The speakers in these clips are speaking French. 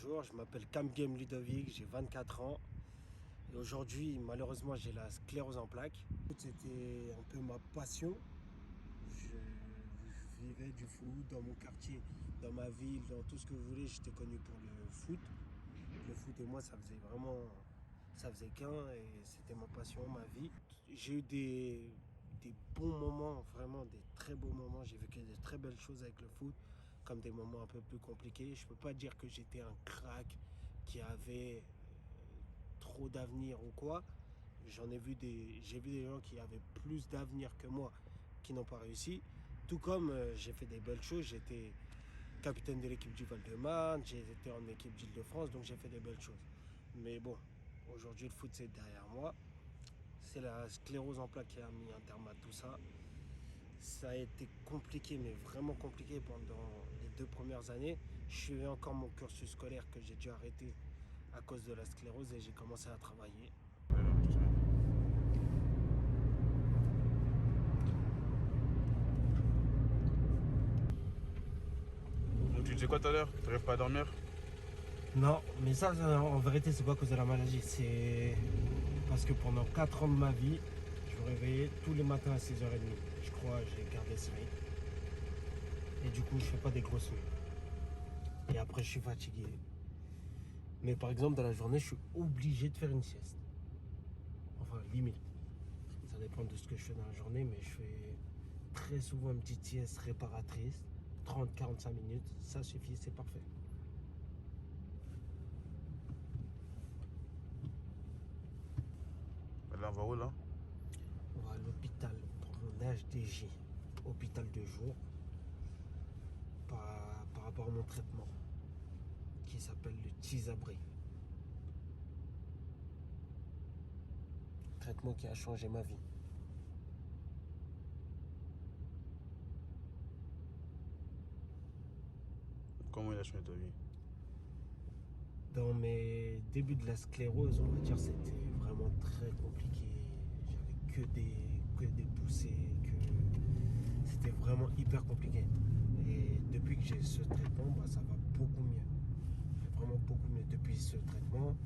Bonjour, je m'appelle Kamgem Ludovic, j'ai 24 ans et aujourd'hui malheureusement j'ai la sclérose en plaques. C'était un peu ma passion. Je vivais du foot dans mon quartier, dans ma ville, dans tout ce que vous voulez. J'étais connu pour le foot. Le foot et moi ça faisait qu'un et c'était ma passion, ma vie. J'ai eu des bons moments, vraiment des très beaux moments. J'ai vécu de très belles choses avec le foot, comme des moments un peu plus compliqués. Je peux pas dire que j'étais un crack qui avait trop d'avenir ou quoi. J'ai vu des gens qui avaient plus d'avenir que moi qui n'ont pas réussi. Tout comme j'ai fait des belles choses. J'étais capitaine de l'équipe du Val-de-Marne, j'ai été en équipe d'Île-de-France, donc j'ai fait des belles choses. Mais bon, aujourd'hui le foot c'est derrière moi. C'est la sclérose en plaques qui a mis un terme à tout ça. Ça a été compliqué, mais vraiment compliqué pendant les 2 premières années. Je suivais encore mon cursus scolaire que j'ai dû arrêter à cause de la sclérose et j'ai commencé à travailler. Donc tu disais quoi tout à l'heure? Tu n'arrives pas à dormir? Non, mais ça en vérité c'est pas à cause de la maladie, c'est parce que pendant 4 ans de ma vie, je me réveillais tous les matins à 6h30. Je crois que j'ai gardé ce rythme. Et du coup je fais pas des grosses nuits. Et après je suis fatigué. Mais par exemple dans la journée je suis obligé de faire une sieste. Enfin limite. Ça dépend de ce que je fais dans la journée, mais je fais très souvent une petite sieste réparatrice. 30-45 minutes, ça suffit, c'est parfait. Là, on va où là? On va à l'hôpital pour mon HDJ, hôpital de jour, par rapport à mon traitement, qui s'appelle le Tysabri. Traitement qui a changé ma vie. Comment il a changé ta vie? Dans mes débuts de la sclérose, on va dire, c'était vraiment très compliqué. J'avais que des poussées, c'était vraiment hyper compliqué. Et depuis que j'ai ce traitement, ça va beaucoup mieux. Vraiment beaucoup mieux. Depuis ce traitement,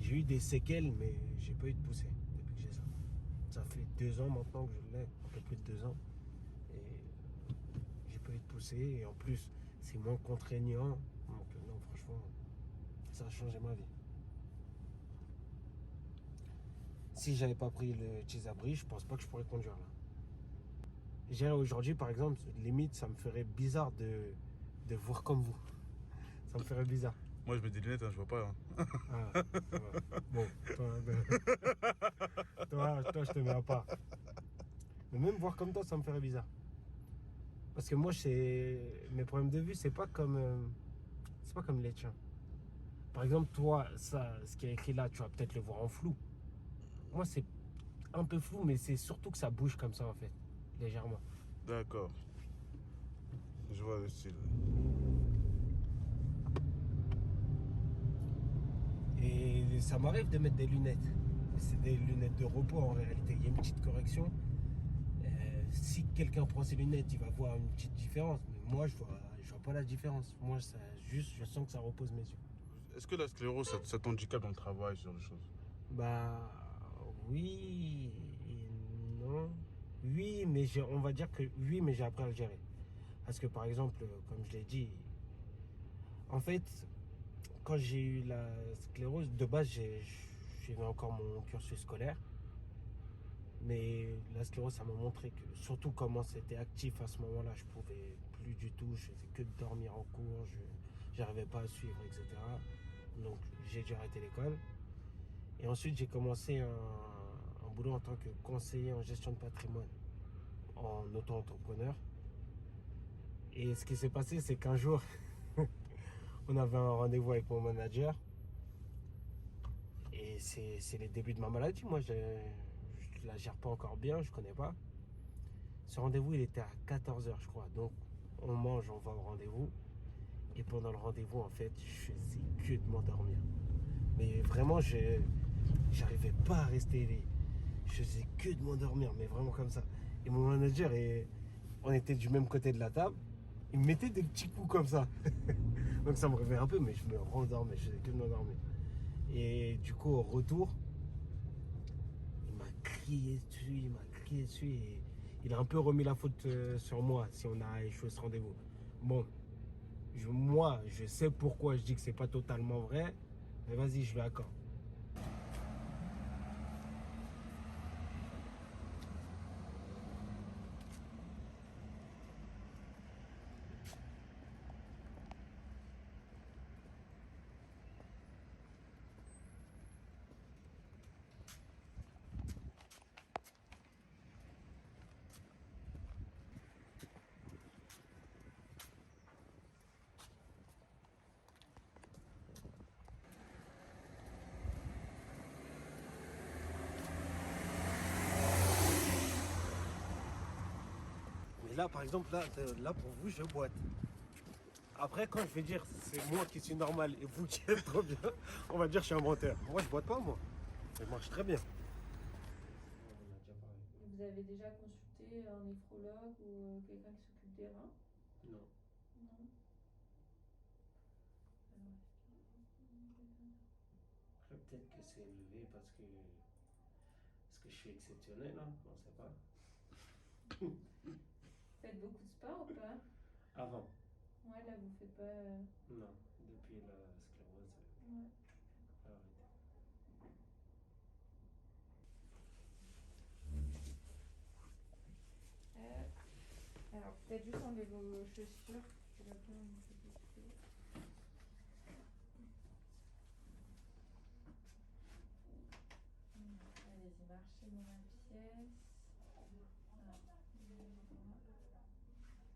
j'ai eu des séquelles, mais j'ai pas eu de poussée depuis que j'ai ça. Ça fait 2 ans maintenant que je l'ai, un peu plus de 2 ans. Et j'ai pas eu de poussée. Et en plus, c'est moins contraignant. Donc non, franchement, ça a changé ma vie. Si j'avais pas pris le Tysabri, je pense pas que je pourrais conduire là. Aujourd'hui, par exemple, limite, ça me ferait bizarre de voir comme vous. Ça me ferait bizarre. Moi je mets des lunettes, hein, je vois pas. Hein. Ah, ouais. Bon, toi, je te mets à part. Mais même voir comme toi, ça me ferait bizarre. Parce que moi, mes problèmes de vue, c'est pas comme les tiens. Par exemple, toi, ça, ce qui est écrit là, tu vas peut-être le voir en flou. Moi, c'est un peu flou, mais c'est surtout que ça bouge comme ça, en fait, légèrement. D'accord. Je vois le style. Et ça m'arrive de mettre des lunettes. C'est des lunettes de repos en réalité. Il y a une petite correction. Si quelqu'un prend ses lunettes, il va voir une petite différence. Mais moi, je vois pas la différence. Moi, juste, je sens que ça repose mes yeux. Est-ce que la sclérose, ça t'handicape dans le travail, ce genre de choses? Bah oui et non. Oui, mais on va dire que oui, mais j'ai appris à le gérer. Parce que par exemple, comme je l'ai dit, en fait, quand j'ai eu la sclérose, de base, j'ai eu encore mon cursus scolaire. Mais la sclérose, ça m'a montré que, surtout comment c'était actif à ce moment-là, je pouvais plus du tout, je faisais que de dormir en cours, je n'arrivais pas à suivre, etc. Donc j'ai dû arrêter l'école. Et ensuite, j'ai commencé un boulot en tant que conseiller en gestion de patrimoine, en auto-entrepreneur. Et ce qui s'est passé, c'est qu'un jour, on avait un rendez-vous avec mon manager. Et c'est les débuts de ma maladie. Moi, je la gère pas encore bien, je connais pas. Ce rendez-vous, il était à 14h, je crois. Donc, on mange, on va au rendez-vous. Et pendant le rendez-vous, en fait, je faisais que de m'endormir. Mais vraiment, j'arrivais pas à rester éveillé. Je faisais que de m'endormir, mais vraiment comme ça. Et mon manager, on était du même côté de la table. Il me mettait des petits coups comme ça. Donc ça me réveillait un peu, mais je me rendormais, je faisais que de m'endormir. Et du coup, au retour, il m'a crié dessus, et il a un peu remis la faute sur moi si on a échoué ce rendez-vous. Bon, moi, je sais pourquoi je dis que c'est pas totalement vrai, mais vas-y, je lui accorde. Mais là, par exemple, là pour vous, je boite. Après, quand je vais dire c'est moi qui suis normal et vous qui êtes trop bien, on va dire que je suis un menteur. Moi, je boite pas, moi. Je marche très bien. Vous avez déjà consulté un néphrologue ou quelqu'un qui s'occupe des reins? Non. Non. Après, peut-être que c'est élevé parce que je suis exceptionnel, hein, on sait pas. Faites beaucoup de sport ou pas? Avant, Ouais, là vous faites pas. non. Depuis la sclérose, Ouais. j'ai arrêté. Alors peut-être juste enlever vos chaussures. Je vois bien où c'est découpé. Allez-y, marchez dans la pièce.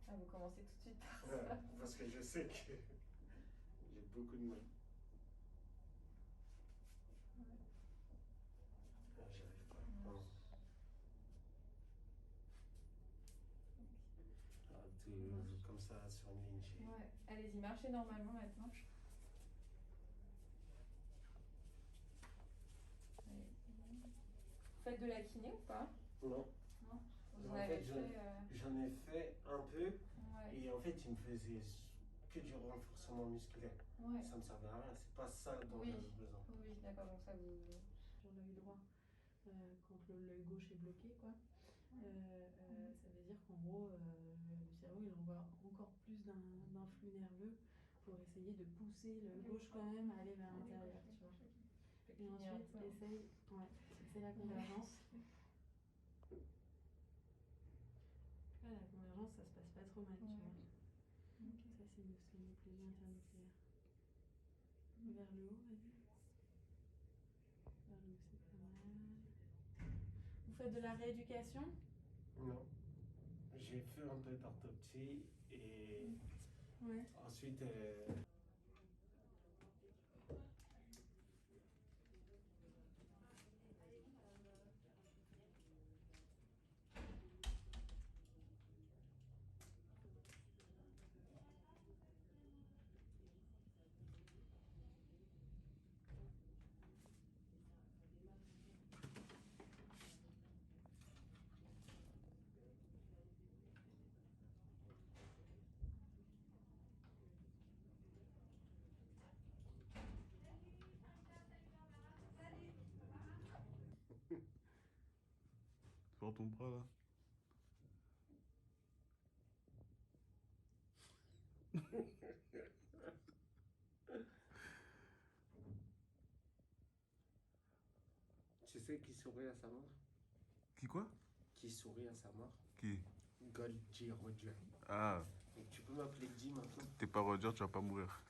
Ah, vous commencez tout de suite par ça. Parce que je sais que j'ai beaucoup de mal. Ah, j'arrive pas. Non. Ah, tout comme ça sur une ligne. Ouais, allez-y, marchez normalement maintenant. Allez, c'est bon. Vous faites de la kiné ou pas? Non. Non. Vous en En avez fait, fait. j'en ai fait un peu. Ouais. Et en fait, il me faisait que du renforcement musculaire. Ouais. Ça me servait à rien. C'est pas ça dont Oui. j'avais besoin. Oui, d'accord, donc ça vous. Sur l'œil droit, quand l'œil gauche est bloqué, quoi. Ça veut dire qu'en gros, le cerveau il envoie encore plus d'influx nerveux pour essayer de pousser l'œil gauche quand même à aller vers l'intérieur, tu vois. Et ensuite, essaye la convergence. Là, la convergence, ça se passe pas trop mal, tu vois. Ça, c'est une occlusion internucléaire. Vers le haut, vas-y. Vers le haut, c'est pas mal. Vous faites de la rééducation? Non. J'ai fait un peu d'orthoptie et Ouais. ensuite. Sors ton bras là. Tu sais qui sourit à sa mort? Qui quoi? Qui sourit à sa mort? Qui? Gold G. Roger. Ah, Donc tu peux m'appeler G maintenant? t'es pas Roger, tu vas pas mourir.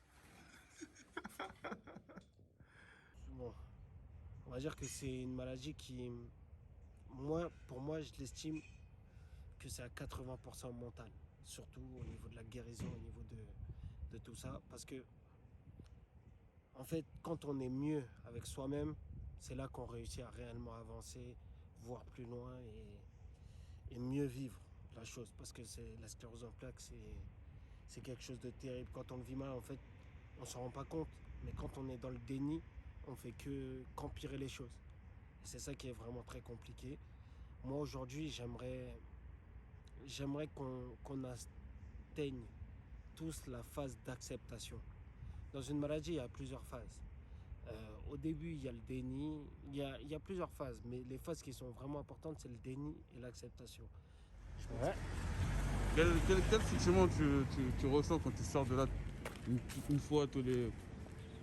Bon, on va dire que c'est une maladie qui, moi, pour moi, je l'estime que c'est à 80% mental. Surtout au niveau de la guérison, au niveau de tout ça. Parce que, en fait, quand on est mieux avec soi-même, c'est là qu'on réussit à réellement avancer, voir plus loin et mieux vivre la chose. Parce que la sclérose en plaques, c'est quelque chose de terrible. Quand on le vit mal, en fait, on s'en rend pas compte. Mais quand on est dans le déni, on fait qu'empirer les choses. Et c'est ça qui est vraiment très compliqué. Moi, aujourd'hui, j'aimerais qu'on atteigne tous la phase d'acceptation. Dans une maladie, il y a plusieurs phases. Au début, il y a le déni, il y a plusieurs phases, mais les phases qui sont vraiment importantes, c'est le déni et l'acceptation. Ouais. Quel sentiment tu ressens quand tu sors de là une fois tous les...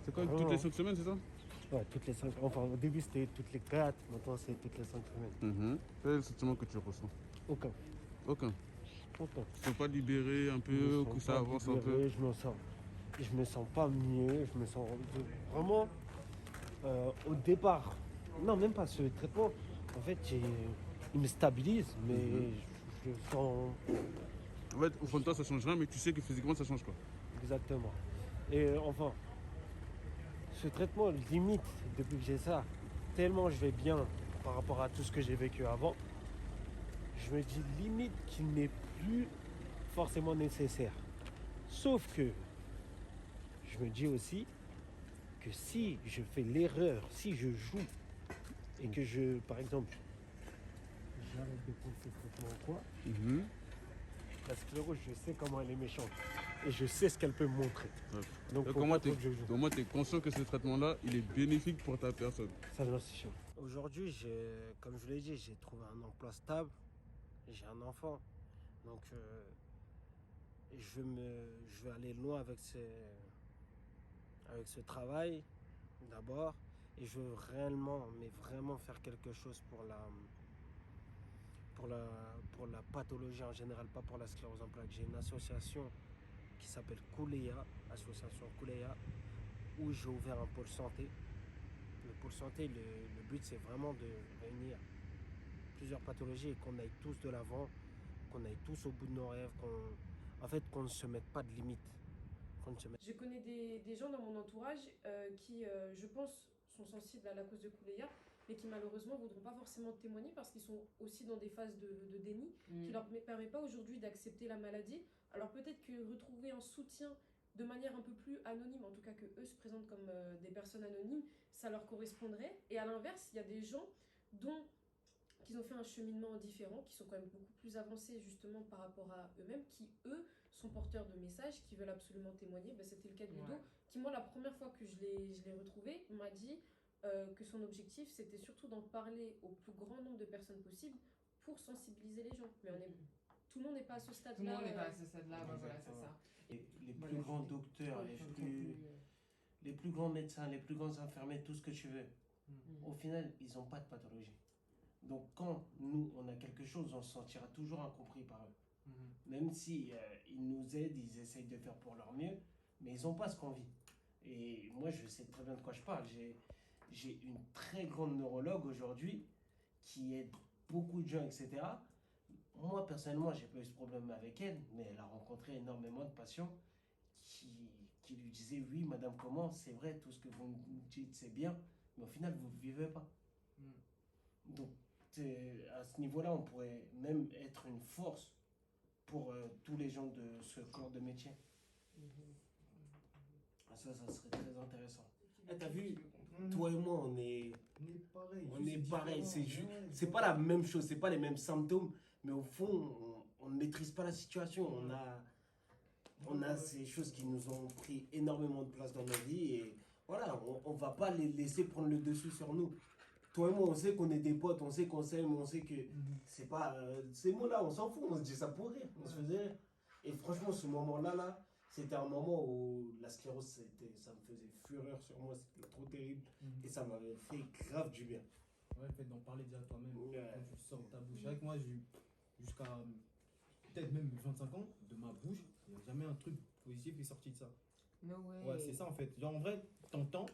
C'est quoi, toutes les 5 semaines, c'est ça? Ouais, toutes les 5. Enfin, au début, c'était toutes les 4, maintenant, c'est toutes les 5 semaines. Quel est le sentiment que tu ressens? Aucun. Aucun. Aucun. Tu ne peux pas libérer un peu, que ça avance un peu? Je me sens pas mieux, je me sens vraiment au départ. Non, même pas ce traitement. En fait, il me stabilise, mais je sens En fait, au fond de toi, ça change rien, mais tu sais que physiquement, ça change quoi. exactement. Et enfin, ce traitement limite depuis que j'ai ça, tellement je vais bien par rapport à tout ce que j'ai vécu avant. Je me dis limite qu'il n'est plus forcément nécessaire. Sauf que je me dis aussi que si je fais l'erreur, si je joue et que je, par exemple, j'arrête de prendre ce traitement ou quoi, la sclérose, je sais comment elle est méchante et je sais ce qu'elle peut me montrer. Ouais. Donc, Et faut comment pas trop que je joue. tu es conscient que ce traitement-là, il est bénéfique pour ta personne? Ça, j'en suis sûr. Aujourd'hui, comme je l'ai dit, j'ai trouvé un emploi stable, j'ai un enfant, donc je vais aller loin avec ce travail d'abord, et je veux réellement, mais vraiment faire quelque chose pour la pathologie en général, pas pour la sclérose en plaques. J'ai une association qui s'appelle Kouleya, association Kouleya, où j'ai ouvert un pôle santé. Le pôle santé, le but c'est vraiment de réunir plusieurs pathologies et qu'on aille tous de l'avant, qu'on aille tous au bout de nos rêves, qu'on ne se mette pas de limites. Je connais des gens dans mon entourage qui, je pense, sont sensibles à la cause de Kouleya, mais qui malheureusement ne voudront pas forcément témoigner parce qu'ils sont aussi dans des phases de déni qui ne leur permet pas aujourd'hui d'accepter la maladie. Alors peut-être que retrouver un soutien de manière un peu plus anonyme, en tout cas que eux se présentent comme des personnes anonymes, ça leur correspondrait. Et à l'inverse, il y a des gens qui ont fait un cheminement différent, qui sont quand même beaucoup plus avancés justement par rapport à eux-mêmes, qui eux sont porteurs de messages, qui veulent absolument témoigner. Ben, c'était le cas de Ludo, qui moi la première fois que je l'ai retrouvé m'a dit que son objectif c'était surtout d'en parler au plus grand nombre de personnes possible pour sensibiliser les gens. Mais tout le monde n'est pas à ce stade-là. Tout le monde n'est pas à ce stade-là, voilà, c'est ça. Et les plus grands docteurs, les plus grands médecins, les plus grands infirmiers, tout ce que tu veux, au final, ils n'ont pas de pathologie. Donc quand nous, on a quelque chose, on se sentira toujours incompris par eux. Même si ils nous aident, ils essayent de faire pour leur mieux, mais ils n'ont pas ce qu'on vit. Et moi, je sais très bien de quoi je parle. J'ai une très grande neurologue aujourd'hui qui aide beaucoup de gens, etc. Moi, personnellement, j'ai pas eu ce problème avec elle, mais elle a rencontré énormément de patients qui lui disaient « Oui, madame, comment? C'est vrai, tout ce que vous nous dites, c'est bien, mais au final, vous ne vivez pas. Donc, à ce niveau-là, on pourrait même être une force pour tous les gens de ce corps de métier. Ça serait très intéressant. T'as vu, toi et moi, on est pareil. C'est pas la même chose, c'est pas les mêmes symptômes, mais au fond, on ne maîtrise pas la situation. On a ces choses qui nous ont pris énormément de place dans nos vies et voilà, on va pas les laisser prendre le dessus sur nous. Toi et moi, on sait qu'on est des potes, on sait qu'on s'aime, on sait que c'est pas... ces mots-là, on s'en fout, on se dit ça pour rire, on se faisait rire. Et franchement, ce moment-là, c'était un moment où la sclérose, ça me faisait fureur sur moi, c'était trop terrible. Et ça m'avait fait grave du bien. Ouais, le fait d'en parler déjà toi-même, quand tu sors de ta bouche. Avec moi, j'ai eu jusqu'à peut-être même 25 ans, de ma bouche, il n'y a jamais un truc positif qui est sorti de ça. No way. Ouais, c'est ça en fait. Genre en vrai, t'entends,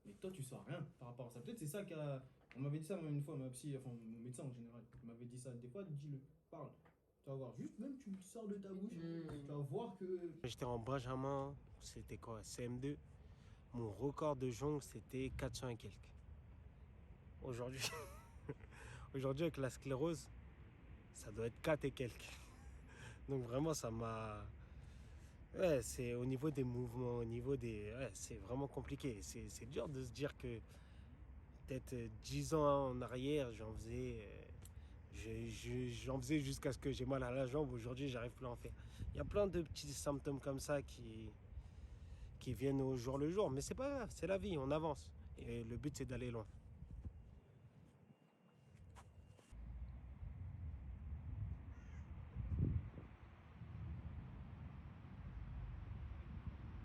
mais toi tu sens rien par rapport à ça. Peut-être c'est ça on m'avait dit ça même une fois, ma psy, enfin mon médecin en général, m'avait dit ça. Des fois, dis-le, parle. Tu vas voir, juste même tu sors de ta bouche, tu vas voir que... J'étais en Benjamin, c'était quoi, CM2. Mon record de jongle, c'était 400 et quelques. Aujourd'hui, avec la sclérose, ça doit être 4 et quelques. Donc vraiment, ça m'a... Ouais, c'est au niveau des mouvements, au niveau des... Ouais, c'est vraiment compliqué. C'est dur de se dire que peut-être 10 ans en arrière, je J'en faisais jusqu'à ce que j'ai mal à la jambe. Aujourd'hui, j'arrive plus à en faire. Il y a plein de petits symptômes comme ça qui viennent au jour le jour. Mais c'est pas grave, c'est la vie, on avance. Et le but, c'est d'aller loin.